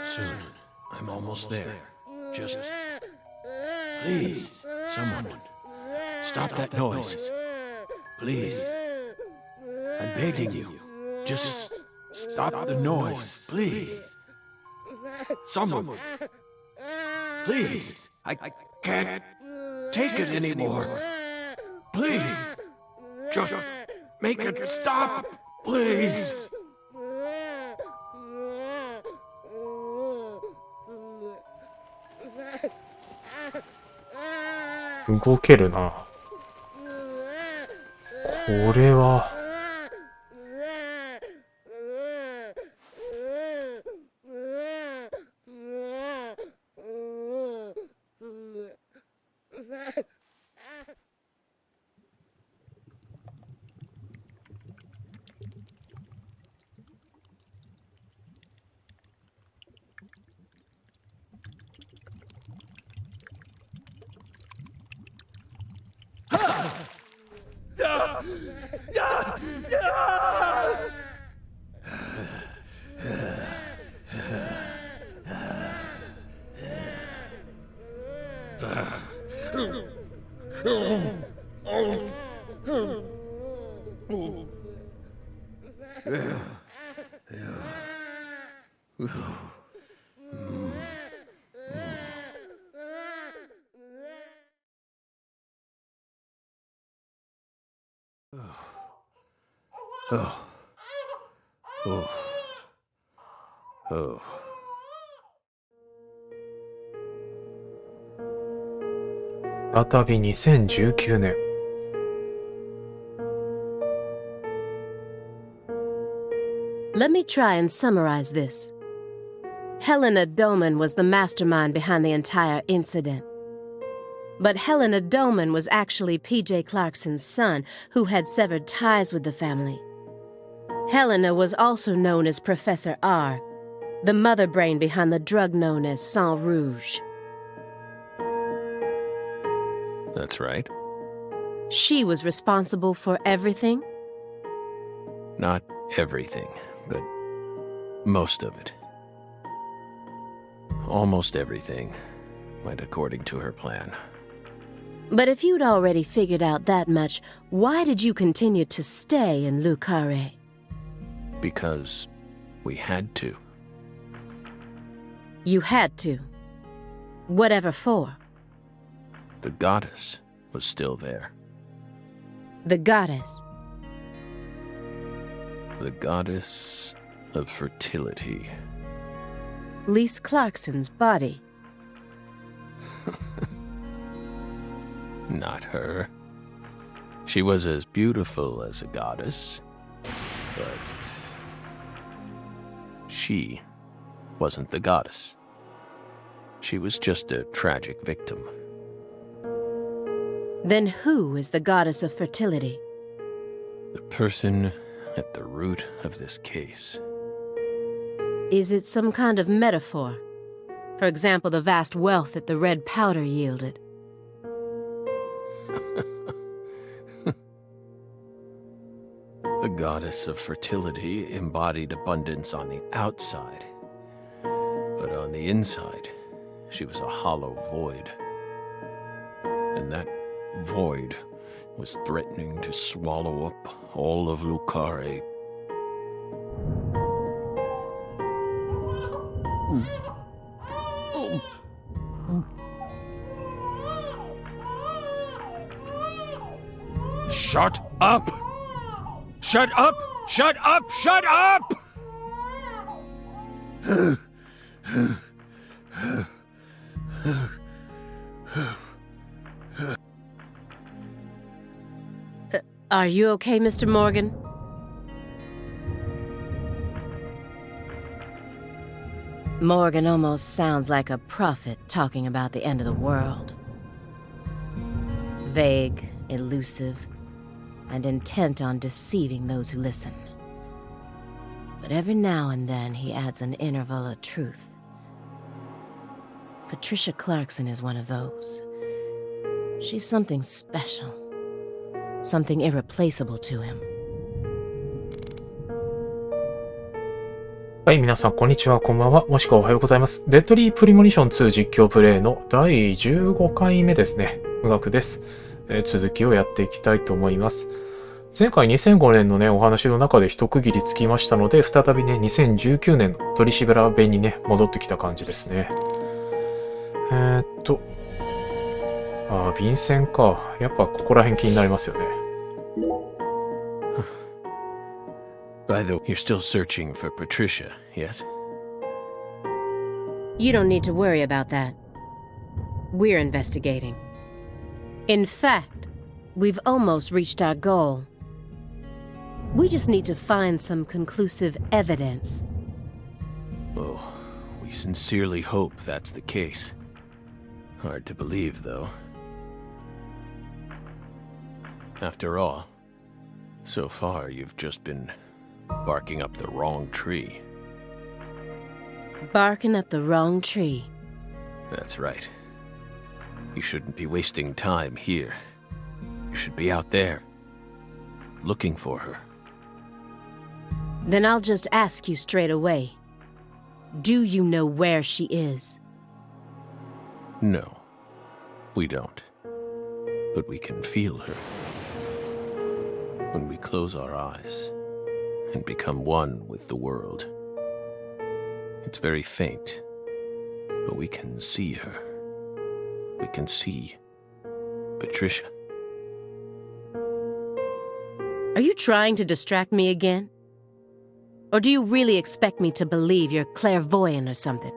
Soon. I'm almost there. Just... Please, someone. Stop that noise. Please. I'm begging you. Just stop the noise, please. Someone. Please. I can't take it anymore. Please. Just make it stop, please. 動けるな。これは。再び2019年。Let me try and summarize this. Helena Doman was the mastermind behind the entire incident. But Helena Doman was actually P.J. Clarkson's son, who had severed ties with the family. Helena was also known as Professor R, the mother brain behind the drug known as Sang Rouge. That's right. She was responsible for everything? Not everything, but most of it. Almost everything went according to her plan. But if you'd already figured out that much, why did you continue to stay in Le Carré? Because we had to. You had to. Whatever for? The goddess was still there. The goddess? The goddess of fertility. Lise Clarkson's body. Not her. She was as beautiful as a goddess, but she wasn't the goddess. She was just a tragic victim. Then who is the goddess of fertility? The person at the root of this case. Is it some kind of metaphor? For example, the vast wealth that the red powder yielded. The goddess of fertility embodied abundance on the outside, but on the inside, she was a hollow void. And that void was threatening to swallow up all of Le Carré. Shut up! Shut up! Shut up! Shut up! Are you okay, Mr. Morgan? Morgan almost sounds like a prophet talking about the end of the world. Vague, elusive, and intent on deceiving those who listen. But every now and then he adds an interval of truth. Patricia Clarkson is one of those. She's something special. Something irreplaceable to him. はい、皆さん、こんにちは、こんばんは、もしくはおはようございます。デッドリープリモニション2実況プレイの第15回目ですね。無学です。続きをやっていきたいと思います。前回2005年のね、お話の中で一区切りつきましたので、再びね、2019年の取りしべら弁にね、戻ってきた感じですね。便箋か。やっぱここら辺気になりますよね。By the way, you're still searching for Patricia, yes? You don't need to worry about that. We're investigating. In fact, we've almost reached our goal. We just need to find some conclusive evidence. Oh, we sincerely hope that's the case. Hard to believe, though. After all, so far you've just been barking up the wrong tree. Barking up the wrong tree. That's right. You shouldn't be wasting time here. You should be out there, looking for her. Then I'll just ask you straight away. Do you know where she is? No, we don't. But we can feel her. When we close our eyes and become one with the world. It's very faint, but we can see her. We can see Patricia. Are you trying to distract me again? Or do you really expect me to believe you're clairvoyant or something?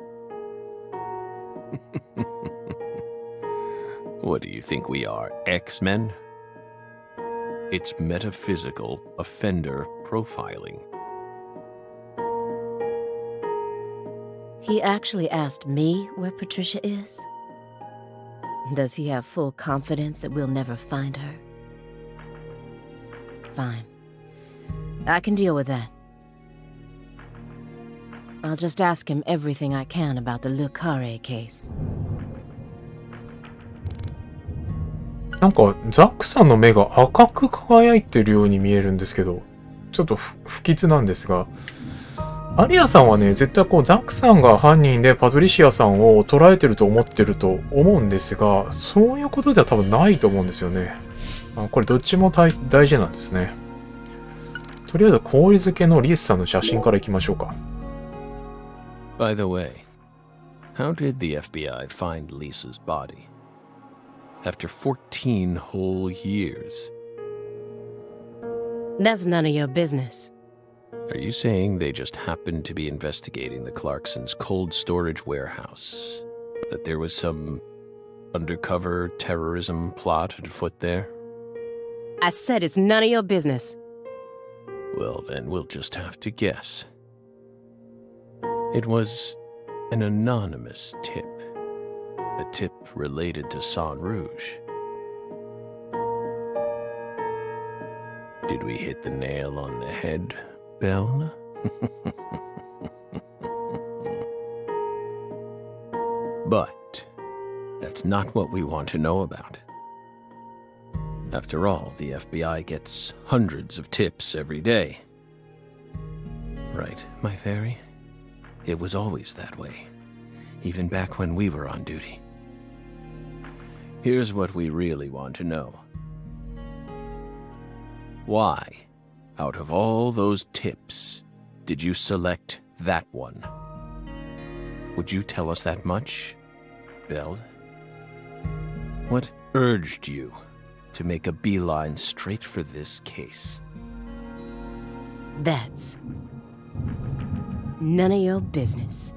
What do you think we are, X-Men? It's metaphysical offender profiling. He actually asked me where Patricia is? Does he have full confidence that we'll never find her? Fine. I can deal with that. I'll just ask him everything I can about the Le Carré case. なんか、ザックさんの目が赤く輝いてるように見えるんですけど、ちょっと不吉なんですが、アリアさんはね、絶対こう、ザックさんが犯人でパトリシアさんを捕らえてると思ってると思うんですが、そういうことでは多分ないと思うんですよね。これどっちも大事なんですね。とりあえず氷漬けのリースさんの写真からいきましょうか。By the way, how did the FBI find Lisa's body?After 14 whole years. That's none of your business. Are you saying they just happened to be investigating the Clarksons' cold storage warehouse? That there was some undercover terrorism plot afoot there? I said it's none of your business. Well, then we'll just have to guess. It was an anonymous tip.A tip related to Saint Rouge. Did we hit the nail on the head, Belle? But that's not what we want to know about. After all, the FBI gets hundreds of tips every day. Right, my fairy? It was always that way, even back when we were on duty.Here's what we really want to know. Why, out of all those tips, did you select that one? Would you tell us that much, Belle? What urged you to make a beeline straight for this case? That's none of your business.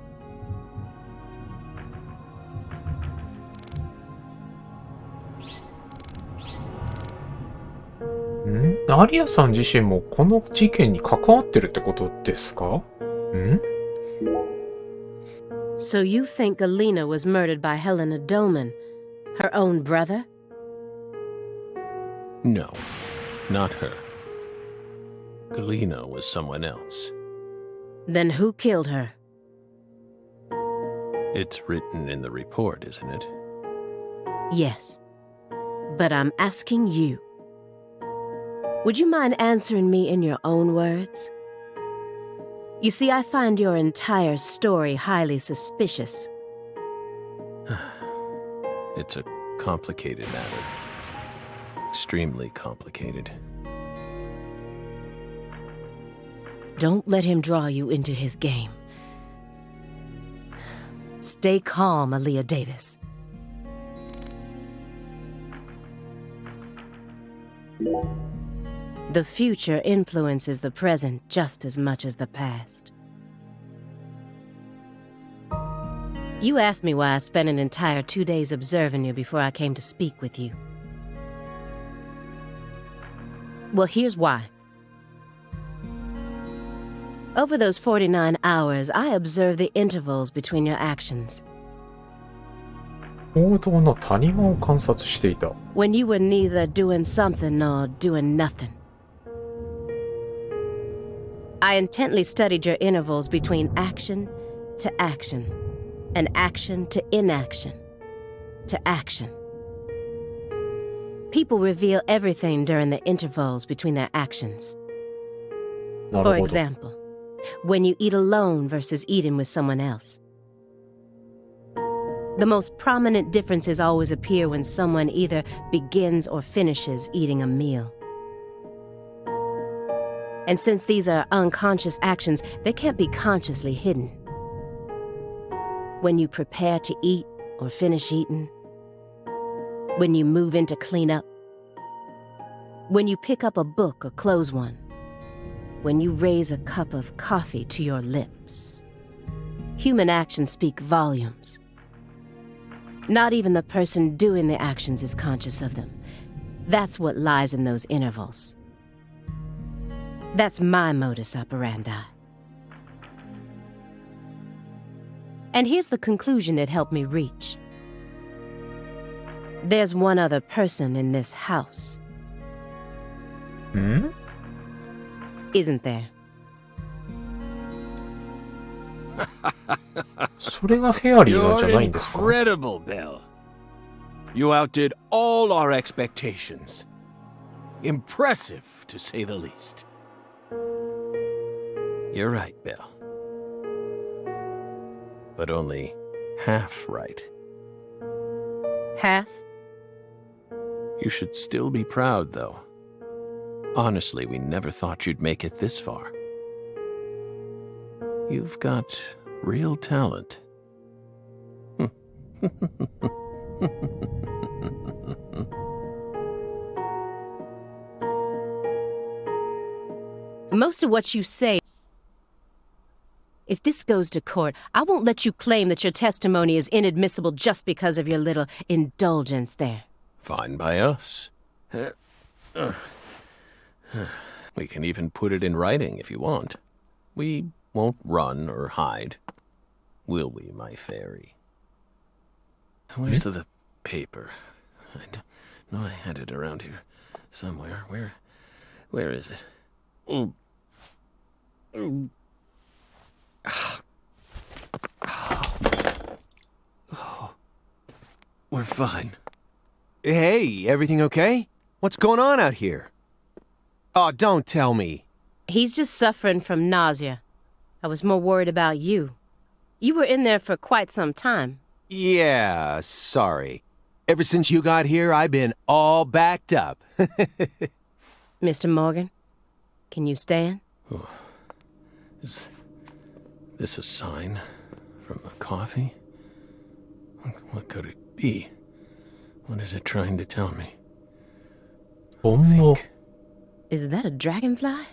アリアさん自身もこの事件に関わってるってことですか？So you think Galena was murdered by Helena Doman, her own brother? No, not her. Galena was someone else. Then who killed her? It's written in the report, isn't it? Yes. But I'm asking you. Would you mind answering me in your own words? You see, I find your entire story highly suspicious. It's a complicated matter. Extremely complicated. Don't let him draw you into his game. Stay calm, Aaliyah Davis. The future influences the present just as much as the past. You asked me why I spent an entire 2 days observing you before I came to speak with you. Well, here's why. Over those 49 hours, I observed the intervals between your actions. 行動の谷間を観察していた。 When you were neither doing something nor doing nothing. I intently studied your intervals between action to action, and action to inaction, to action. People reveal everything during the intervals between their actions. なるほ For ど。 example, when you eat alone versus eating with someone else. The most prominent differences always appear when someone either begins or finishes eating a meal. And since these are unconscious actions, they can't be consciously hidden. When you prepare to eat or finish eating, when you move in to clean up, when you pick up a book or close one, when you raise a cup of coffee to your lips. Human actions speak volumes. Not even the person doing the actions is conscious of them. That's what lies in those intervals. That's my modus operandi. And here's the conclusion it helped me reach. There's one other person in this house. ん Isn't there? それがフェアリーなんじゃ You're ないんですか？ incredible, Bill. You outdid all our expectations. Impressive, to say the least. You're right, Bill. But only half right. Half? You should still be proud, though. Honestly, we never thought you'd make it this far. You've got real talent. Most of what you say. If this goes to court, I won't let you claim that your testimony is inadmissible just because of your little indulgence there. Fine by us. We can even put it in writing if you want. We won't run or hide. Will we, my fairy? Where's the paper? I know I had it around here somewhere. Where is it? We're fine. Hey, everything okay? What's going on out here? Oh, don't tell me. He's just suffering from nausea. I was more worried about you. You were in there for quite some time. Yeah, sorry. Ever since you got here, I've been all backed up. Mr. Morgan, can you stand? Is this a sign from the coffee? What could it be? What is it trying to tell me? トンボ。 Is that a dragonfly?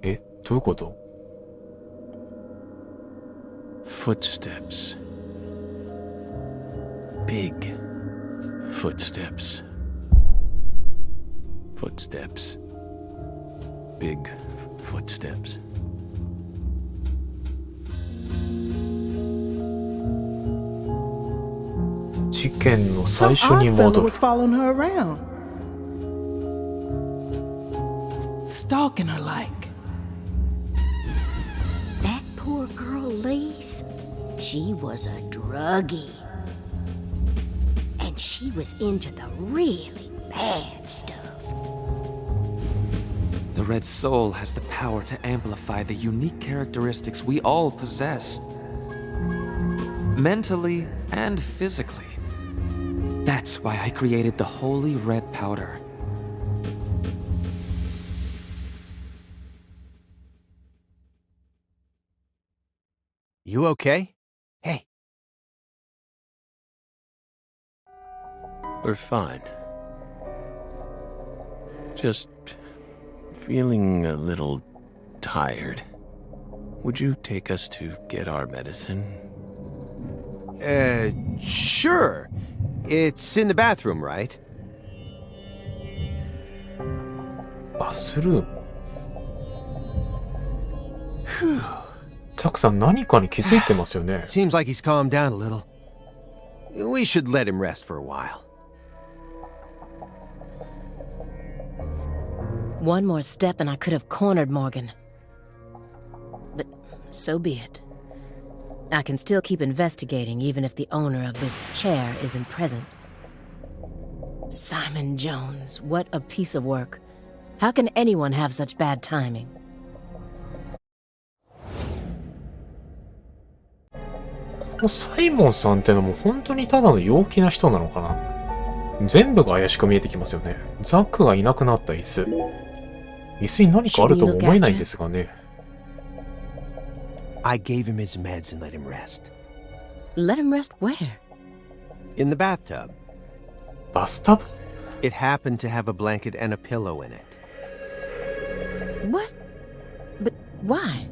え、どういうこと？ Footsteps. Big footsteps. Footsteps. Big footsteps. 事件の Some 最初に odd fella 戻る was。following her around. Stalking her like. That poor girl, Lise, she was a druggie. And she was into the really bad stuff. The red soul has the power to amplify the unique characteristics we all possess, mentally and physically. That's why I created the holy red powder. You okay? Hey. We're fine. Just feeling a little tired. Would you take us to get our medicine? Sure. It's in the bathroom, right? バスルーム。ザックさん何かに気づいてますよね。Seems like he's calmed down a little. We should let him rest for a while. One more step and I could have cornered Morgan. But so be it. I can still keep investigating even if the owner of this chair isn't present. Simon Jones, what a piece of work. How can anyone have such bad timing? このサイモンさんってのも本当にただの陽気な人なのかな。全部が怪しく見えてきますよね。ザックがいなくなった椅子。椅子に何かあるとも思えないんですがね。I gave him his meds and let him rest. Let him rest where? In the bathtub. バスタブ？ It happened to have a blanket and a pillow in it. What? But why?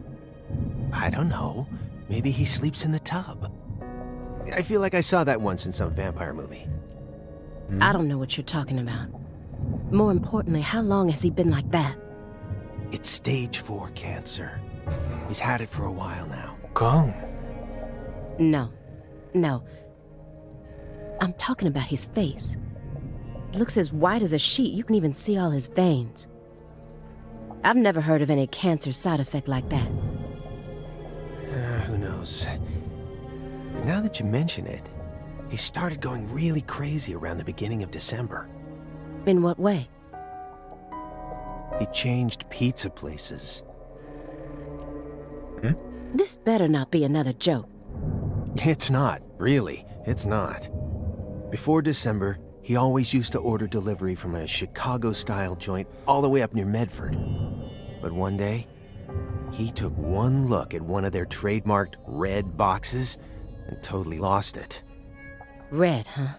I don't know. Maybe he sleeps in the tub. I feel like I saw that once in some vampire movie. I don't know what you're talking about. More importantly, how long has he been like that? It's stage 4 cancer. He's had it for a while now. ガン。No. No. I'm talking about his face. It looks as white as a sheet. You can even see all his veins. I've never heard of any cancer side effect like that. Who knows? But now that you mention it, he started going really crazy around the beginning of December. In what way? He changed pizza places. This better not be another joke. It's not, really. It's not. Before December, he always used to order delivery from a Chicago-style joint all the way up near Medford. But one day, he took one look at one of their trademarked red boxes and totally lost it. Red, huh?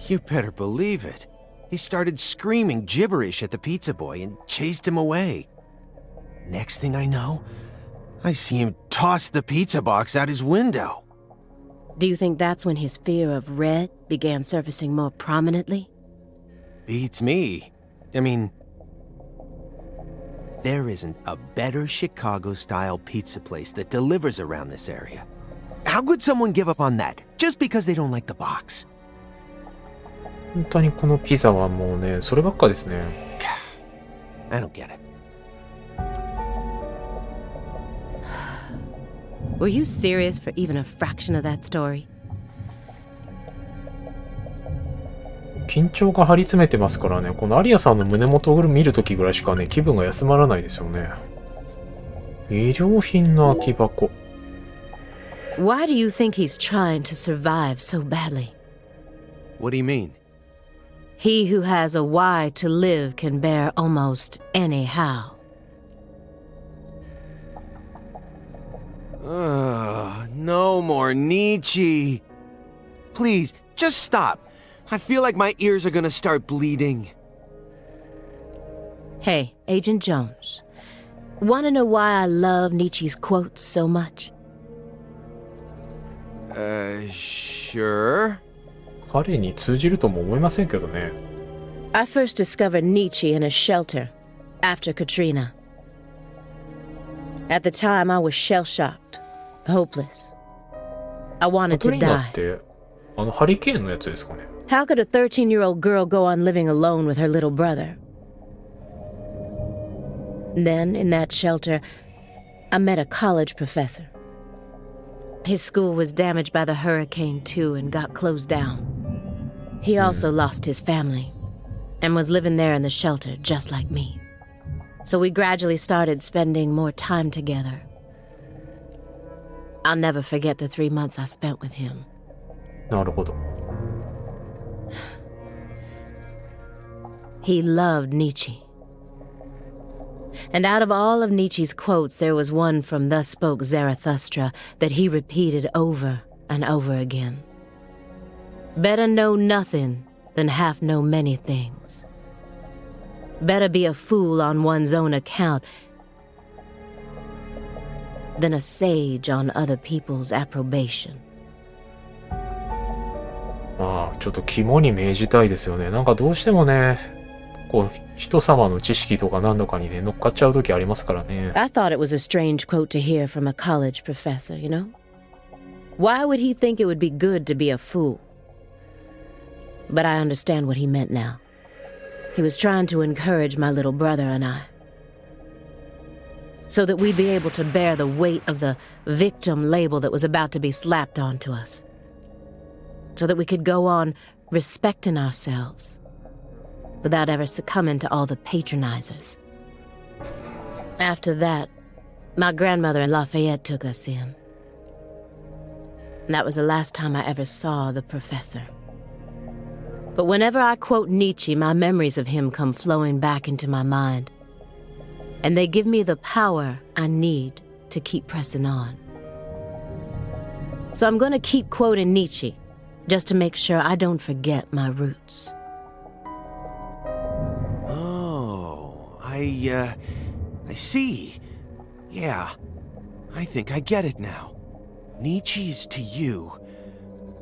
You better believe it. He started screaming gibberish at the pizza boy and chased him away. Next thing I know, I see him toss the pizza box out his window. Do you think that's when his fear of red began surfacing more prominently? Beats me. I mean, there isn't a better Chicago-style pizza place that delivers around this area. How could someone give up on that just because they don't like the box? 本当にこのピザはもうね、そればっかですね。I don't get it. Were you serious for even a fraction of that story? 緊張が張り詰めてますからね、このアリアさんの胸元を見るときぐらいしかね、気分が休まらないですよね。医療品の空き箱。Why do you think he's trying to survive so badly? What do you mean? He who has a why to live can bear almost any how. No more Nietzsche. Please, just stop. I feel like my ears are gonna start bleeding. Hey, Agent Jones. Wanna know why I love Nietzsche's quotes so much? Sure. 彼に通じるとも思いませんけどね。I first discovered Nietzsche in a shelter after Katrina. At the time, I was shell-shocked, hopeless. I wanted カト to リーナ die. ってハリケーンのやつですかね。How could a 13-year-old girl go on living alone with her little brother? Then, in that shelter, I met a college professor. His school was damaged by the hurricane too and got closed down. He also lost his family and was living there in the shelter just like me. So we gradually started spending more time together. I'll never forget the 3 months I spent with him. なるほど。He loved Nietzsche. And out of all of Nietzsche's quotes, there was one from Thus Spoke Zarathustra that he repeated over and over again. Better know nothing than half know many things. Better be a fool on one's own account than a sage on other people's approbation. まあ、ちょっと肝に銘じたいですよね。なんかどうしてもね、こう、人様の知識とか何度かにね、乗っかっちゃう時ありますからね。I thought it was a strange quote to hear from a college professor, you know? Why would he think it would be good to be a fool? But I understand what he meant now. He was trying to encourage my little brother and I, so that we'd be able to bear the weight of the victim label that was about to be slapped onto us, so that we could go on respecting ourselves without ever succumbing to all the patronizers. After that, my grandmother in Lafayette took us in. And that was the last time I ever saw the professor. But whenever I quote Nietzsche, my memories of him come flowing back into my mind. And they give me the power I need to keep pressing on. So I'm going to keep quoting Nietzsche, just to make sure I don't forget my roots. Oh, I see. Yeah, I think I get it now. Nietzsche is to you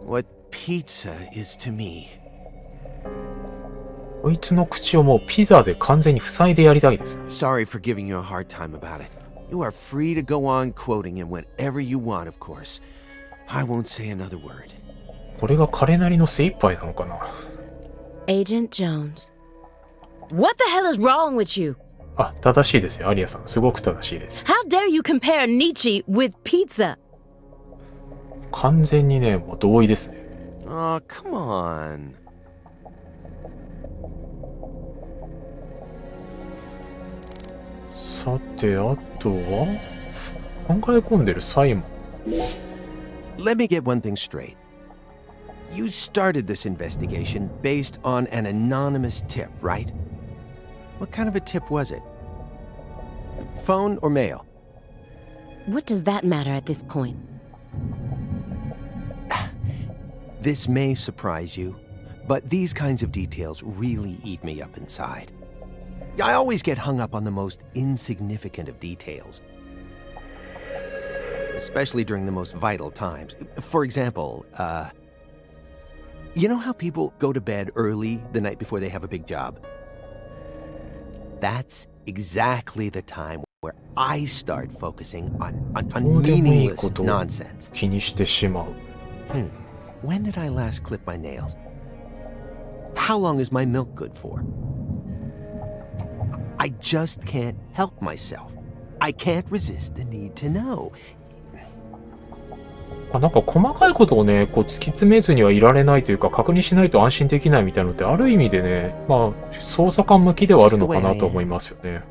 what pizza is to me. こいつの口をもうピザで完全に塞いでやりたいですよね。Sorry for giving you a hard time about it. You are free to go on quoting him whenever you want, of course. I won't say another word. これが彼なりの精一杯なのかな。Agent Jones. What the hell is wrong with you? あ、正しいですよ、アリアさん。すごく正しいです。How dare you compare Nietzsche with pizza? 完全にね、もう同意ですね。Oh, come on. さて、あとは考え込んでるサイモン。Let me get one thing straight. You started this investigation based on an anonymous tip, right? What kind of a tip was it? Phone or mail? What does that matter at this point? This may surprise you, but these kinds of details really eat me up inside. I always get hung up on the most insignificant of details, especially during the most vital times. For example, you know how people go to bed early the night before they have a big job? That's exactly the time where I start focusing on meaningless nonsense. 気にしてしまう。When did I last clip my nails? How long is my milk good for? I just can't help myself. I can't resist the need to know. なんか細かいことをね、こう突き詰めずにはいられないというか、確認しないと安心できないみたいなのって、ある意味でね、まあ、捜査官向きではあるのかなと思いますよね。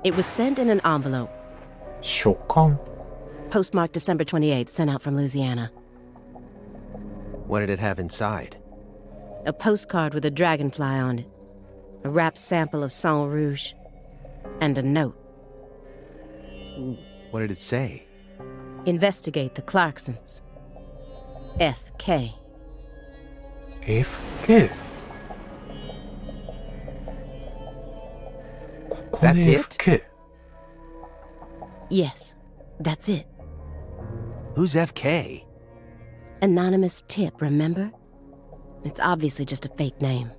It was sent in an envelope. 書簡。Postmarked December 28th, sent out from Louisiana. What did it have inside? A postcard with a dragonfly on it, a wrapped sample of Sang Rouge, and a note. What did it say? Investigate the Clarksons. FK. FK? ここで That's it? FK? Yes, that's it. Who's FK? Anonymous tip, remember? It's obviously just a fake name.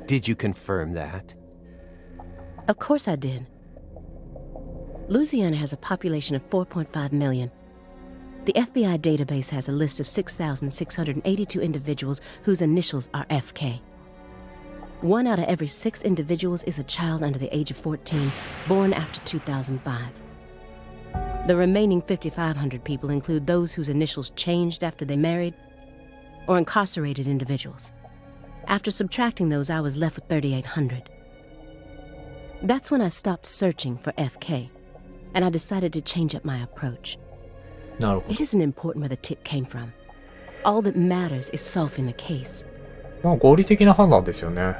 Did you confirm that? Of course I did. Louisiana has a population of 4.5 million. The FBI database has a list of 6,682 individuals whose initials are FK. 1 out of every 6 individuals is a child under the age of 14, born after 2005. The remaining 5,500 people include those whose initials changed after they married, or incarcerated individuals. After subtracting those, I was left with 3,800. That's when I stopped searching for FK, and I decided to change up my approach. なるほ It isn't important where the tip came from. All that matters is solving the case. ど。まあ合理的な判断ですよね。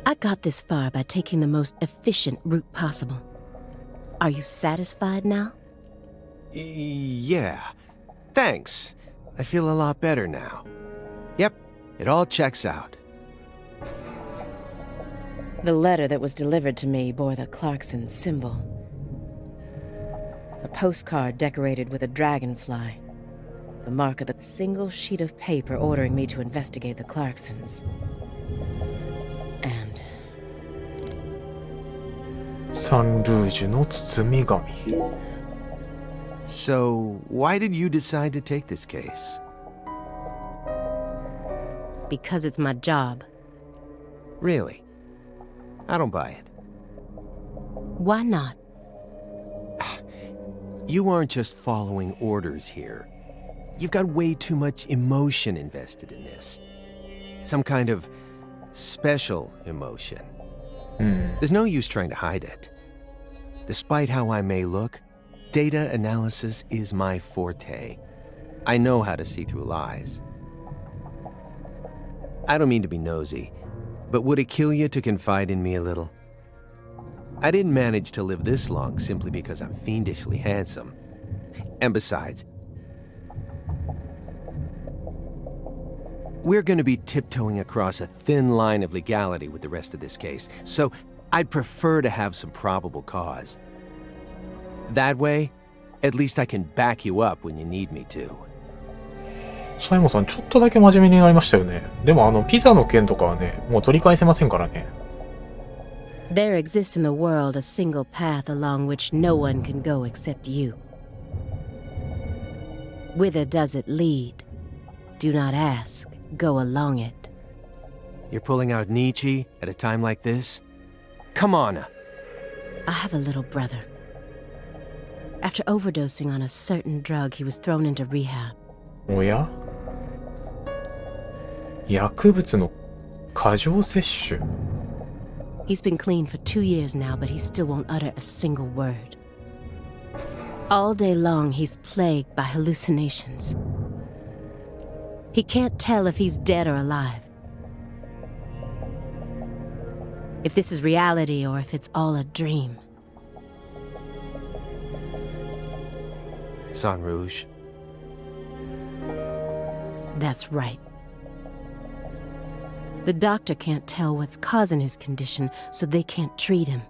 I got this far by taking the most efficient route possible. Are you satisfied now? Yeah. Thanks. I feel a lot better now. Yep, it all checks out. The letter that was delivered to me bore the Clarkson symbol. A postcard decorated with a dragonfly. The mark of the single sheet of paper ordering me to investigate the Clarksons. And サンルージュの包み紙。 So, why did you decide to take this case? because it's my job. Really? I don't buy it. Why not? You aren't just following orders here. You've got way too much emotion invested in this. Some kind of special emotion. There's no use trying to hide it. Despite how I may look, data analysis is my forte. I know how to see through lies. I don't mean to be nosy, but would it kill you to confide in me a little? I didn't manage to live this long simply because I'm fiendishly handsome. And besides, we're going to be tiptoeing across a thin line of legality with the rest of this case, so I'd prefer to have some probable cause. That way, at least I can back you up when you need me to. サイモンさん、ちょっとだけ真面目になりましたよね。でもピザの件とかはね、もう取り返せませんからね。There exists in the world a single path along which no one can go except you. Whither does it lead? Do not ask. Go along it. You're pulling out Nietzsche at a time like this? Come on. I have a little brother. After overdosing on a certain drug, he was thrown into rehab. おや？薬物の過剰摂取？ He's been clean for 2 years now, but he still won't utter a single word. All day long, he's plagued by hallucinations. He can't tell if he's dead or alive. If this is reality or if it's all a dream. Sang Rouge. That's right. The doctor can't tell what's causing his condition, so they can't treat him.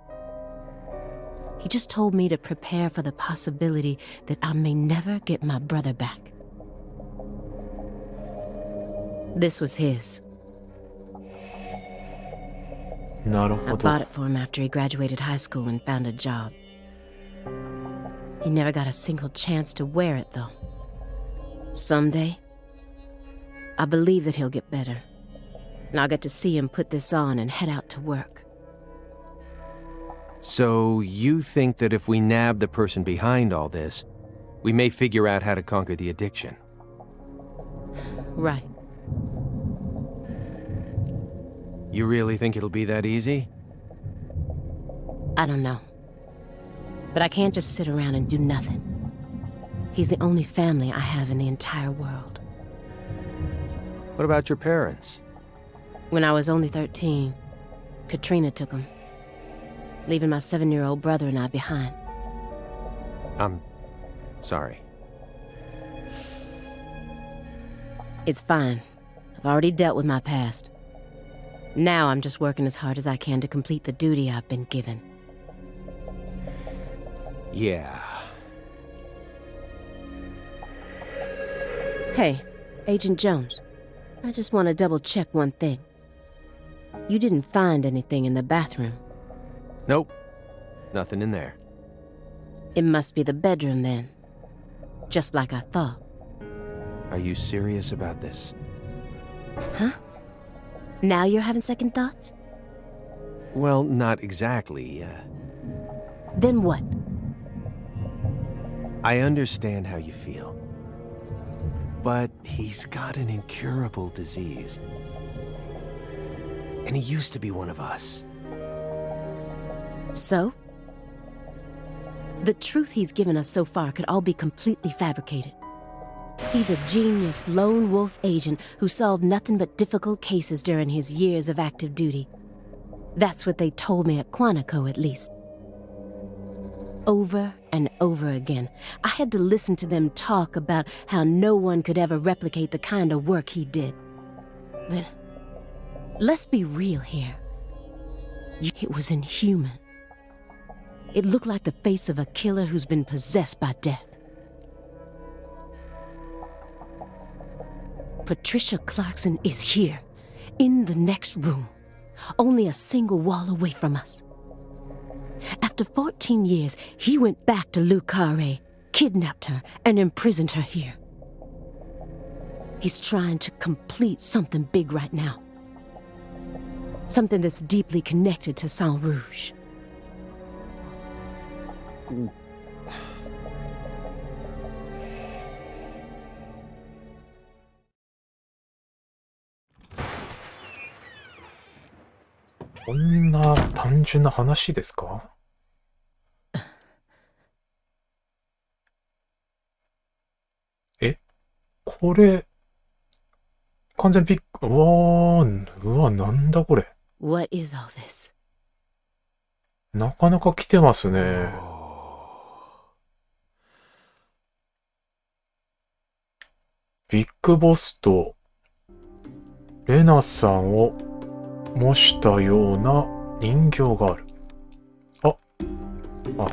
He just told me to prepare for the possibility that I may never get my brother back. This was his. なる I ほど。 bought it for him after he graduated high school and found a job. He never got a single chance to wear it, though. Someday, I believe that he'll get better, and I'll get to see him put this on and head out to work. So you think that if we nab the person behind all this, we may figure out how to conquer the addiction? Right. You really think it'll be that easy? I don't know. But I can't just sit around and do nothing. He's the only family I have in the entire world. What about your parents? When I was only 13, Katrina took him, leaving my 7-year-old brother and I behind. I'm sorry. It's fine. I've already dealt with my past. Now I'm just working as hard as I can to complete the duty I've been given. Yeah. Hey, Agent Jones. I just want to double-check one thing. You didn't find anything in the bathroom. Nope. Nothing in there. It must be the bedroom then. Just like I thought. Are you serious about this? Huh? Now you're having second thoughts? Well, not exactly. Then what? I understand how you feel. But he's got an incurable disease. And he used to be one of us. So? The truth he's given us so far could all be completely fabricated. He's a genius lone wolf agent who solved nothing but difficult cases during his years of active duty. That's what they told me at Quantico, at least. Over and over again, I had to listen to them talk about how no one could ever replicate the kind of work he did. But let's be real here. It was inhuman. It looked like the face of a killer who's been possessed by death. Patricia Clarkson is here, in the next room, only a single wall away from us. After 14 years, he went back to Le Carré, kidnapped her, and imprisoned her here. He's trying to complete something big right now. Something that's deeply connected to Saint Rouge.こんな単純な話ですか？これ、完全ピック、うわ、なんだこれ。What is all this? なかなか来てますね。ビッグボスとレナさんを模したような人形がある。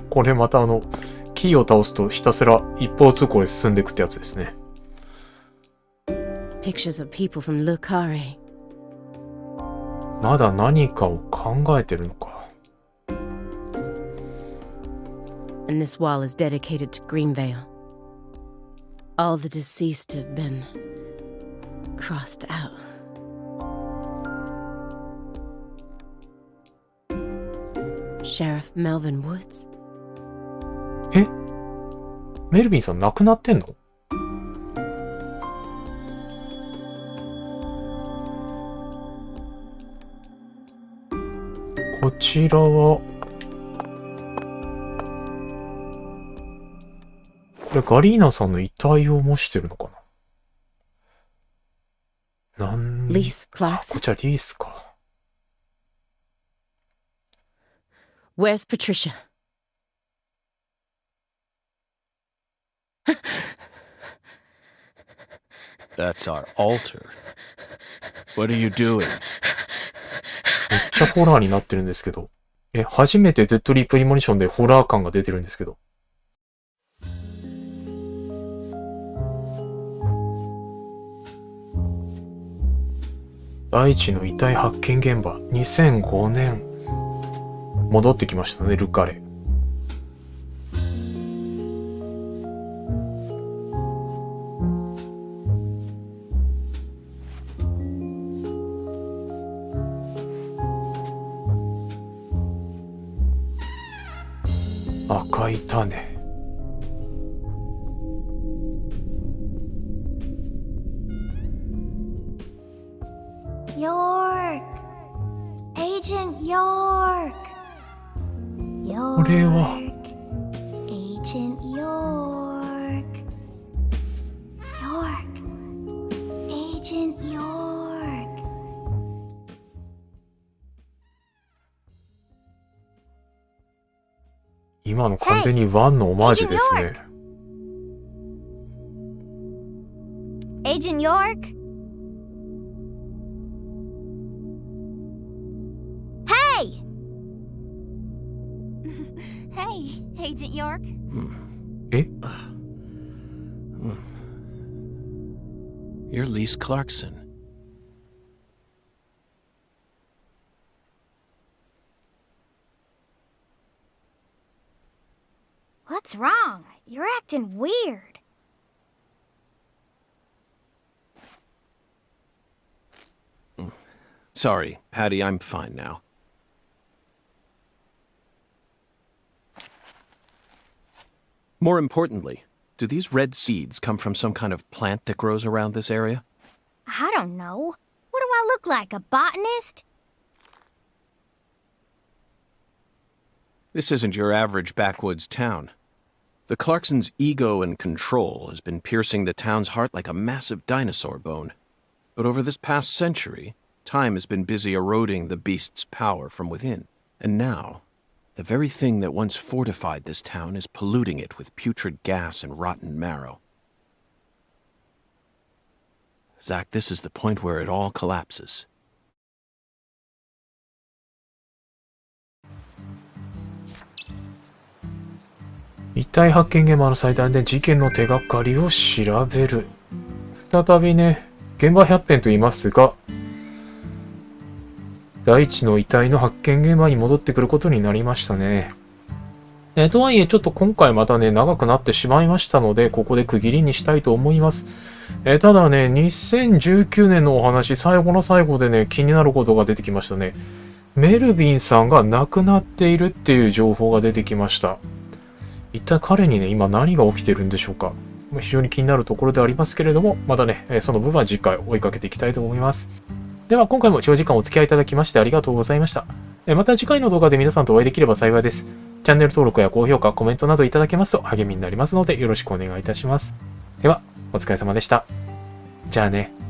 これまたキーを倒すとひたすら一方通行で進んでいくってやつですね。Pictures of people from Le Carré. まだ何かを考えてるのか。And this wall is dedicated to Greenvale. All the deceased have been crossed out. Sheriff Melvin Woods? メルビンさん亡くなってんの？こちらはこれガリーナさんの遺体を模してるのかな。リース・クラークソン。こちらリースか。Where's Patricia? That's our altar. What are you doing? めっちゃホラーになってるんですけど。初めてデッドリープリモニションでホラー感が出てるんですけど。大地の遺体発見現場、2005年。戻ってきましたね、ルカレ。赤い種。York! Agent York! これは Agent York. York. Agent York. 今の完全にワンのオマージュですね。Agent York? Hey! Hey, Agent York. え？ You're Lise Clarkson. What's wrong? You're acting weird. Sorry, Patty, I'm fine now. More importantly, do these red seeds come from some kind of plant that grows around this area? I don't know. What do I look like, a botanist? This isn't your average backwoods town. The Clarksons' ego and control has been piercing the town's heart like a massive dinosaur bone. But over this past century, time has been busy eroding the beast's power from within. And now, the very thing that once fortified this town is polluting it with putrid gas and rotten marrow. Zach, this is the point where it all collapses. 遺体発見現場の祭壇で事件の手がかりを調べる。再びね、現場百遍と言いますが、第一の遺体の発見現場に戻ってくることになりましたね。とはいえ、ちょっと今回またね、長くなってしまいましたので、ここで区切りにしたいと思います。ただね、2019年のお話、最後の最後でね、気になることが出てきましたね。メルビンさんが亡くなっているっていう情報が出てきました。一体彼にね、今何が起きてるんでしょうか。非常に気になるところでありますけれども、またね、その部分は次回追いかけていきたいと思います。では今回も長時間お付き合いいただきましてありがとうございました。また次回の動画で皆さんとお会いできれば幸いです。チャンネル登録や高評価、コメントなどいただけますと励みになりますのでよろしくお願いいたします。では、お疲れ様でした。じゃあね。